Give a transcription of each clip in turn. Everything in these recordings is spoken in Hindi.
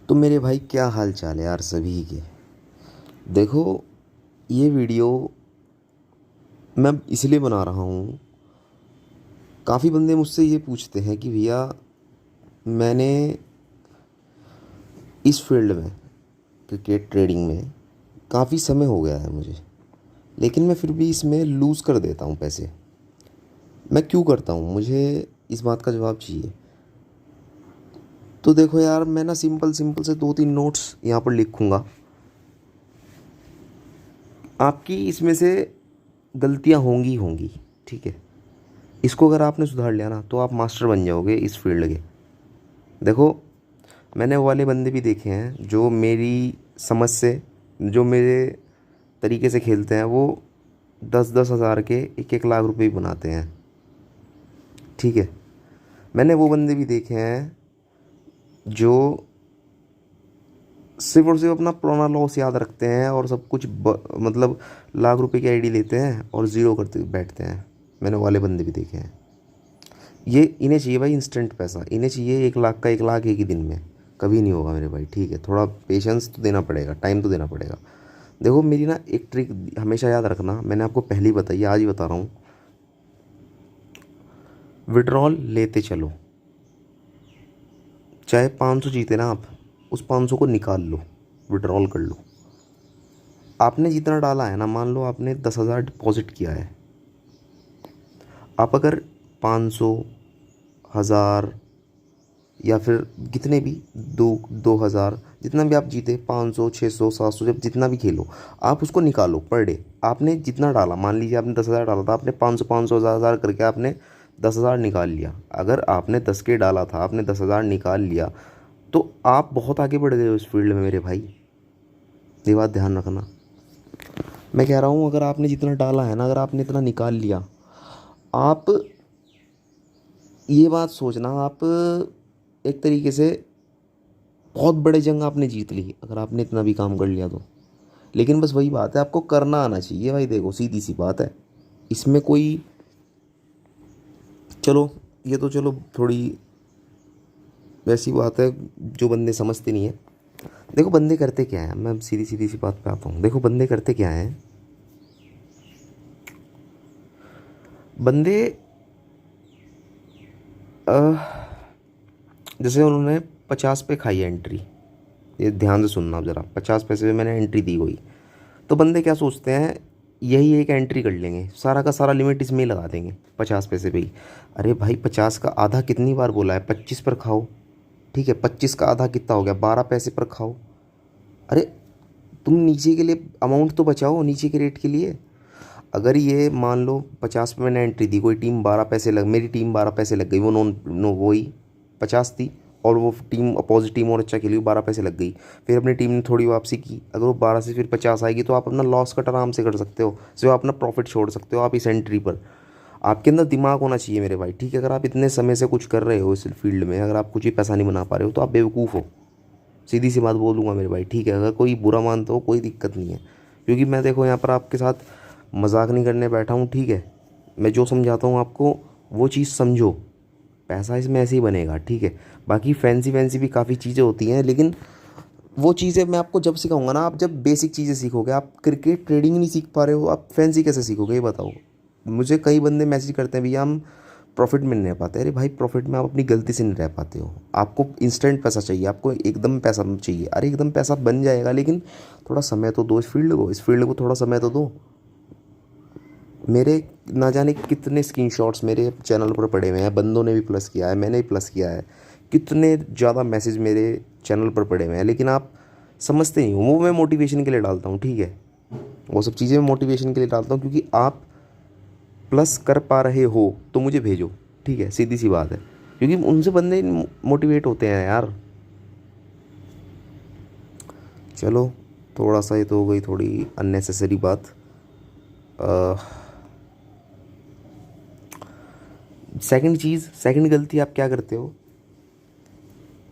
तो मेरे भाई क्या हाल चाल है यार सभी के। देखो, ये वीडियो मैं इसलिए बना रहा हूँ। काफ़ी बंदे मुझसे ये पूछते हैं कि भैया, मैंने इस फील्ड में, क्रिकेट ट्रेडिंग में काफ़ी समय हो गया है मुझे, लेकिन मैं फिर भी इसमें लूज़ कर देता हूँ पैसे। मैं क्यों करता हूँ, मुझे इस बात का जवाब चाहिए। तो देखो यार, मैं ना सिंपल सिंपल से दो तीन नोट्स यहाँ पर लिखूँगा। आपकी इसमें से गलतियाँ होंगी होंगी, ठीक है। इसको अगर आपने सुधार लिया ना तो आप मास्टर बन जाओगे इस फील्ड के। देखो, मैंने वो वाले बंदे भी देखे हैं जो मेरी समझ से, जो मेरे तरीके से खेलते हैं, वो 10-10 हज़ार के 1-1 लाख रुपए भी बनाते हैं, ठीक है। मैंने वो बंदे भी देखे हैं जो सिर्फ और सिर्फ अपना पुराना लॉस याद रखते हैं और सब कुछ मतलब लाख रुपए की आईडी लेते हैं और ज़ीरो करते बैठते हैं। मैंने वो वाले बंदे भी देखे हैं। ये इन्हें चाहिए भाई इंस्टेंट पैसा, इन्हें चाहिए 1 लाख का 1 लाख एक ही दिन में। कभी नहीं होगा मेरे भाई, ठीक है। थोड़ा पेशेंस तो देना पड़ेगा, टाइम तो देना पड़ेगा। देखो, मेरी ना एक ट्रिक हमेशा याद रखना, मैंने आपको पहले ही बताई, आज ही बता रहा हूँ। विड्रॉल लेते चलो, चाहे 500 जीते ना आप, उस 500 को निकाल लो, विड्रॉल कर लो। आपने जितना डाला है ना, मान लो आपने 10 हज़ार डिपॉजिट किया है। आप अगर 500, 1,000 या फिर कितने भी, 2-2 हज़ार, जितना भी आप जीते, 500, 600, 700, जब जितना भी खेलो, आप उसको निकालो पर डे। आपने जितना डाला, मान लीजिए आपने 10 हज़ार डाला था, आपने 500 500 1,000 करके आपने 10 हज़ार निकाल लिया। अगर आपने 10 के डाला था, आपने 10 हज़ार निकाल लिया, तो आप बहुत आगे बढ़ गए हो इस फील्ड में मेरे भाई। ये बात ध्यान रखना। मैं कह रहा हूँ, अगर आपने जितना डाला है ना, अगर आपने इतना निकाल लिया, आप ये बात सोचना, आप एक तरीके से बहुत बड़े जंग आपने जीत ली अगर आपने इतना भी काम कर लिया तो। लेकिन बस वही बात है, आपको करना आना चाहिए भाई। देखो, सीधी सी बात है, इसमें कोई, चलो, ये तो चलो थोड़ी वैसी बात है जो बंदे समझते नहीं है। देखो, बंदे करते क्या है, मैं सीधी सीधी सी बात पे आता हूँ। देखो, बंदे करते क्या है, बंदे जैसे उन्होंने 50 पे खाई है एंट्री। ये ध्यान से सुनना आप ज़रा, 50 पैसे पे मैंने एंट्री दी कोई, तो बंदे क्या सोचते हैं, यही एक एंट्री कर लेंगे, सारा का सारा लिमिट इसमें ही लगा देंगे 50 पैसे पे ही। अरे भाई, 50 का आधा कितनी बार बोला है, 25 पर खाओ, ठीक है। 25 का आधा कितना हो गया, 12 पैसे पर खाओ। अरे, तुम नीचे के लिए अमाउंट तो बचाओ, नीचे के रेट के लिए। अगर ये मान लो 50 पे मैंने एंट्री दी, कोई टीम 12 पैसे लग, मेरी टीम 12 पैसे लग गई, वो नॉन नो वही 50 थी, और वो टीम अपोजिट टीम और अच्छा खेली, 12 पैसे लग गई। फिर अपनी टीम ने थोड़ी वापसी की, अगर वो 12 से फिर 50 आएगी, तो आप अपना लॉस कट आराम से कर सकते हो, सिर्फ अपना प्रॉफिट छोड़ सकते हो आप इस एंट्री पर। आपके अंदर दिमाग होना चाहिए मेरे भाई, ठीक है। अगर आप इतने समय से कुछ कर रहे हो इस फील्ड में, अगर आप कुछ भी पैसा नहीं बना पा रहे हो, तो आप बेवकूफ़ हो। सीधी सी बात बोलूँगा मेरे भाई, ठीक है। अगर कोई बुरा मानते हो, कोई दिक्कत नहीं है, क्योंकि मैं, देखो, यहाँ पर आपके साथ मजाक नहीं करने बैठा हूँ, ठीक है। मैं जो समझाता हूँ आपको, वो चीज़ समझो। पैसा इसमें ऐसे ही बनेगा, ठीक है। बाकी फैंसी फैंसी भी काफ़ी चीज़ें होती हैं, लेकिन वो चीज़ें मैं आपको जब सिखाऊंगा ना, आप जब बेसिक चीज़ें सीखोगे। आप क्रिकेट ट्रेडिंग नहीं सीख पा रहे हो, आप फैंसी कैसे सीखोगे, ये बताओ। मुझे कई बंदे मैसेज करते हैं, भैया हम प्रॉफिट में नहीं रह पाते। अरे भाई, प्रॉफिट में आप अपनी गलती से नहीं रह पाते हो। आपको इंस्टेंट पैसा चाहिए, आपको एकदम पैसा चाहिए। अरे, एकदम पैसा बन जाएगा, लेकिन थोड़ा समय तो दो इस फील्ड को थोड़ा समय तो दो। मेरे ना जाने कितने स्क्रीनशॉट्स मेरे चैनल पर पड़े हुए हैं, बंदों ने भी प्लस किया है, मैंने भी प्लस किया है। कितने ज़्यादा मैसेज मेरे चैनल पर पड़े हुए हैं, लेकिन आप समझते नहीं हो। वो मैं मोटिवेशन के लिए डालता हूँ, ठीक है। वो सब चीज़ें मैं मोटिवेशन के लिए डालता हूँ, क्योंकि आप प्लस कर पा रहे हो तो मुझे भेजो, ठीक है। सीधी सी बात है, क्योंकि उनसे बंदे मोटिवेट होते हैं यार। चलो, थोड़ा सा ये तो हो गई थोड़ी अननेसेसरी बात। सेकंड चीज़, सेकंड गलती आप क्या करते हो,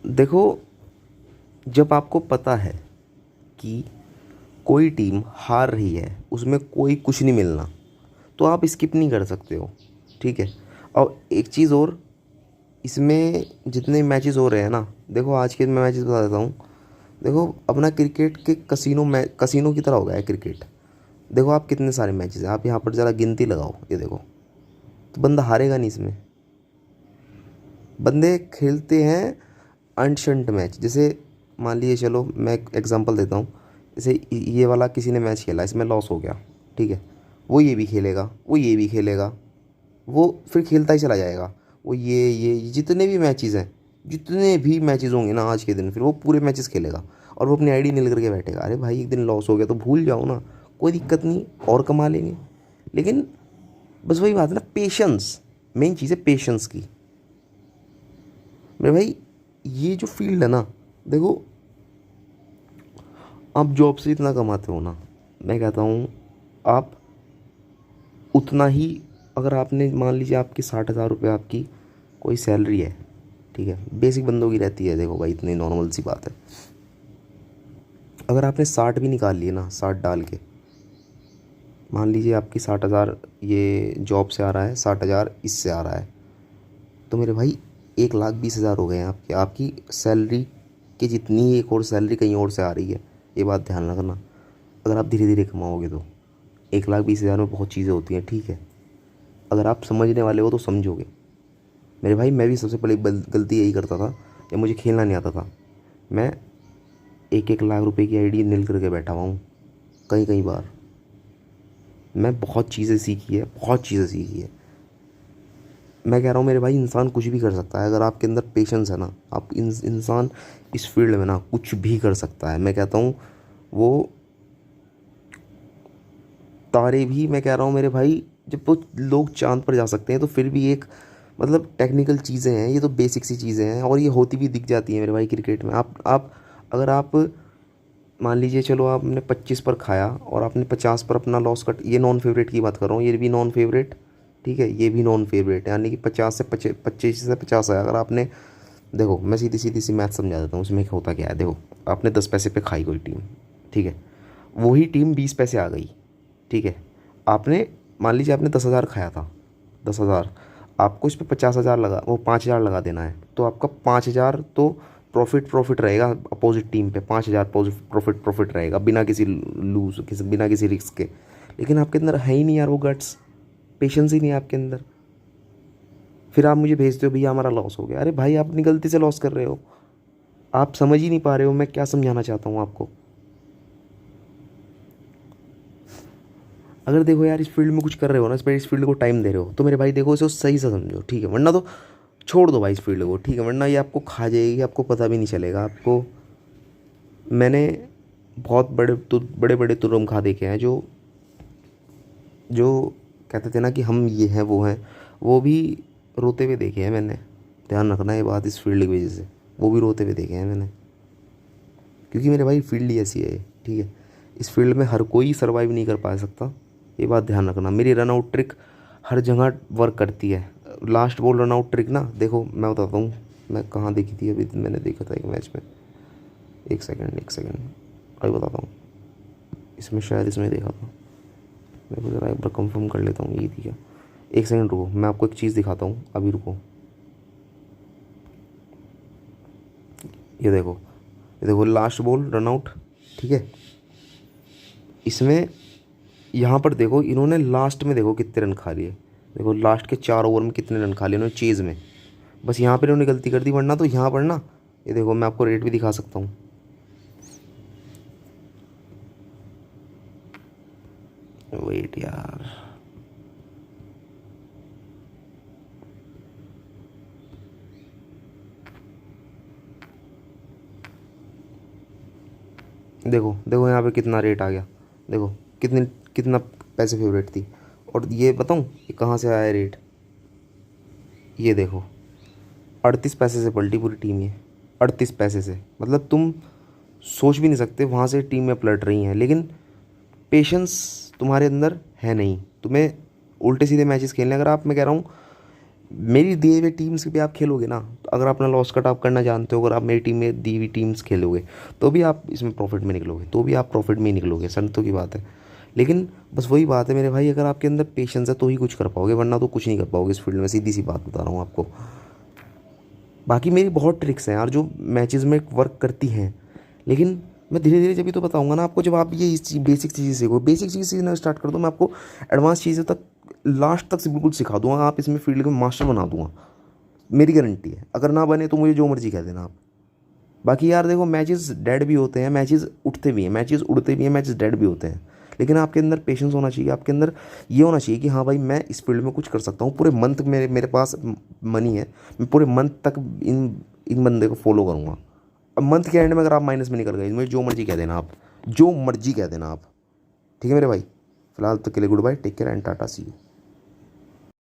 देखो, जब आपको पता है कि कोई टीम हार रही है, उसमें कोई कुछ नहीं मिलना, तो आप स्किप नहीं कर सकते हो, ठीक है। और एक चीज़ और, इसमें जितने मैचेस हो रहे हैं ना, देखो आज के मैं मैचेस बता देता हूँ। देखो अपना क्रिकेट के कसिनो की तरह हो गया है क्रिकेट। देखो आप कितने सारे मैचेस हैं, आप यहाँ पर ज़रा गिनती लगाओ, ये देखो, तो बंदा हारेगा नहीं इसमें। बंदे खेलते हैं अनशंट मैच। जैसे मान लीजिए, चलो मैं एक एग्जांपल देता हूँ। जैसे ये वाला किसी ने मैच खेला, इसमें लॉस हो गया, ठीक है, वो ये भी खेलेगा, वो ये भी खेलेगा, वो फिर खेलता ही चला जाएगा। वो ये जितने भी मैचेस हैं, जितने भी मैचेस होंगे ना आज के दिन, फिर वो पूरे मैचेस खेलेगा और वो अपनी आईडी नील करके बैठेगा। अरे भाई एक दिन लॉस हो गया तो भूल जाओ ना, कोई दिक्कत नहीं, और कमा लेंगे। लेकिन बस वही बात है ना, पेशेंस मेन चीज़ है, पेशेंस की। मेरे भाई ये जो फील्ड है ना, देखो आप जॉब से इतना कमाते हो ना, मैं कहता हूँ आप उतना ही, अगर आपने मान लीजिए आपकी 60,000 रुपये आपकी कोई सैलरी है, ठीक है, बेसिक बंदों की रहती है, देखो भाई इतनी नॉर्मल सी बात है। अगर आपने 60 भी निकाल लिए ना, 60 डाल के, मान लीजिए आपकी 60,000 ये जॉब से आ रहा है, 60,000 इससे आ रहा है, तो मेरे भाई 1,20,000 हो गए हैं आपके, आपकी सैलरी की जितनी एक और सैलरी कहीं और से आ रही है, ये बात ध्यान रखना। अगर आप धीरे धीरे कमाओगे तो 1,20,000 में बहुत चीज़ें होती हैं, ठीक है, अगर आप समझने वाले हो तो समझोगे। मेरे भाई मैं भी सबसे पहले गलती यही करता था, जब मुझे खेलना नहीं आता था। मैं 1-1 लाख रुपए की आईडी नील करके बैठा हुआ हूँ कई कई बार। मैं बहुत चीज़ें सीखी है, बहुत चीज़ें सीखी है। मैं कह रहा हूँ मेरे भाई, इंसान कुछ भी कर सकता है अगर आपके अंदर पेशेंस है ना। आप इंसान इस फील्ड में ना कुछ भी कर सकता है। मैं कहता हूँ वो तारे भी, मैं कह रहा हूँ मेरे भाई, जब वो लोग चांद पर जा सकते हैं तो फिर भी एक मतलब टेक्निकल चीज़ें हैं, ये तो बेसिक सी चीज़ें हैं और ये होती भी दिख जाती हैं मेरे भाई क्रिकेट में। आप अगर आप मान लीजिए, चलो आपने 25 पर खाया और आपने 50 पर अपना लॉस कट, ये नॉन फेवरेट की बात कर रहा हूँ, ये भी नॉन फेवरेट, ठीक है, ये भी नॉन फेवरेट, यानी कि 25 से अगर आपने, देखो मैं सीधी सीधी सी मैथ समझा देता हूँ, उसमें होता क्या है। देखो आपने 10 पैसे पे खाई कोई टीम, ठीक है, वही टीम 20 पैसे आ गई, ठीक है, आपने मान लीजिए आपने 10,000 खाया था, 10,000, आपको इस पर 50,000 लगा, वो 5,000 लगा देना है, तो आपका 5,000 तो प्रॉफिट रहेगा अपोजिट टीम पे, 5,000 प्रॉफिट रहेगा बिना किसी बिना किसी रिस्क के। लेकिन आपके अंदर है ही नहीं यार वो गट्स, पेशेंस ही नहीं है आपके अंदर। फिर आप मुझे भेजते हो भैया हमारा लॉस हो गया। अरे भाई आप अपनी गलती से लॉस कर रहे हो, आप समझ ही नहीं पा रहे हो मैं क्या समझाना चाहता हूँ आपको। अगर देखो यार इस फील्ड में कुछ कर रहे हो ना, इस फील्ड को टाइम दे रहे हो, तो मेरे भाई देखो इसे सही से समझो, ठीक है, वरना तो छोड़ दो भाई इस फील्ड को, ठीक है, वरना ये आपको खा जाएगी, आपको पता भी नहीं चलेगा। आपको मैंने बहुत बड़े बड़े तुरम खा देखे हैं, जो जो कहते थे ना कि हम ये हैं वो हैं, वो भी रोते हुए देखे हैं मैंने। ध्यान रखना ये बात, इस फील्ड की वजह से वो भी रोते हुए देखे हैं मैंने, क्योंकि मेरे भाई फील्ड ही ऐसी है, ठीक है, इस फील्ड में हर कोई सर्वाइव नहीं कर पा सकता, ये बात ध्यान रखना। मेरी रन आउट ट्रिक हर जगह वर्क करती है। Last ball run out trick ना, देखो मैं बताता हूँ, मैं कहाँ देखी थी अभी, मैंने देखा था एक मैच में, एक सेकंड अभी बताता हूँ, इसमें शायद इसमें देखा था, मेरे को ज़रा एक बार कंफर्म कर लेता हूँ, ये थी क्या। एक सेकंड रुको, मैं आपको एक चीज़ दिखाता हूँ, अभी रुको। ये देखो लास्ट बॉल रन आउट, ठीक है, इसमें यहाँ पर देखो इन्होंने लास्ट में देखो कितने रन खा लिए, देखो लास्ट के 4 ओवर में कितने रन खा लिए इन्होंने चेज़ में, बस यहाँ पर इन्होंने गलती कर दी, वरना तो यहाँ पर ना, ये देखो मैं आपको रेट भी दिखा सकता हूँ। वेट यार, देखो यहाँ पे कितना रेट आ गया, देखो कितना पैसे फेवरेट थी। और ये बताऊँ ये कहाँ से आया है रेट, ये देखो 38 पैसे से पलटी पूरी टीम, ये 38 पैसे से, मतलब तुम सोच भी नहीं सकते वहाँ से टीम में पलट रही हैं। लेकिन पेशेंस तुम्हारे अंदर है नहीं, तुम्हें उल्टे सीधे मैचेस खेलने। अगर आप, मैं कह रहा हूँ मेरी दिए हुए टीम्स पे आप खेलोगे ना, तो अगर अपना लॉस कट आप करना जानते हो, अगर आप मेरी टीम में दी हुई टीम्स खेलोगे तो भी आप इसमें प्रॉफिट में निकलोगे, तो भी आप प्रॉफिट में ही निकलोगे, संतों की बात है। लेकिन बस वही बात है मेरे भाई, अगर आपके अंदर पेशेंस है तो ही कुछ कर पाओगे, वरना तो कुछ नहीं कर पाओगे इस फील्ड में, सीधी सी बात बता रहा हूँ आपको। बाकी मेरी बहुत ट्रिक्स हैं यार जो मैचेस में वर्क करती हैं, लेकिन मैं धीरे धीरे जब भी तो बताऊंगा ना आपको, जब आप ये इस बेसिक चीज़ें सीखो, बेसिक चीज़ सीखना स्टार्ट कर दो, मैं आपको एडवांस चीज़ें तक लास्ट तक से बिल्कुल सिखा दूंगा, आप इसमें फील्ड में मास्टर बना दूंगा, मेरी गारंटी है। अगर ना बने तो मुझे जो मर्जी कह देना आप। बाकी यार देखो, मैचेस डेड भी होते हैं, मैचेस उठते भी हैं, मैचेस उड़ते भी हैं, मैचेस डेड भी होते हैं, लेकिन आपके अंदर पेशेंस होना चाहिए, आपके अंदर ये होना चाहिए कि हाँ भाई मैं इस फील्ड में कुछ कर सकता हूँ, पूरे मंथ मेरे मेरे पास मनी है, मैं पूरे मंथ तक इन इन बंदे को फॉलो करूँगा। अब मंथ के एंड में अगर आप माइनस में निकल गए, मुझे जो मर्जी कह देना आप, जो मर्जी कह देना आप। ठीक है मेरे भाई, फिलहाल तक के लिए goodbye, take care and tata, see you.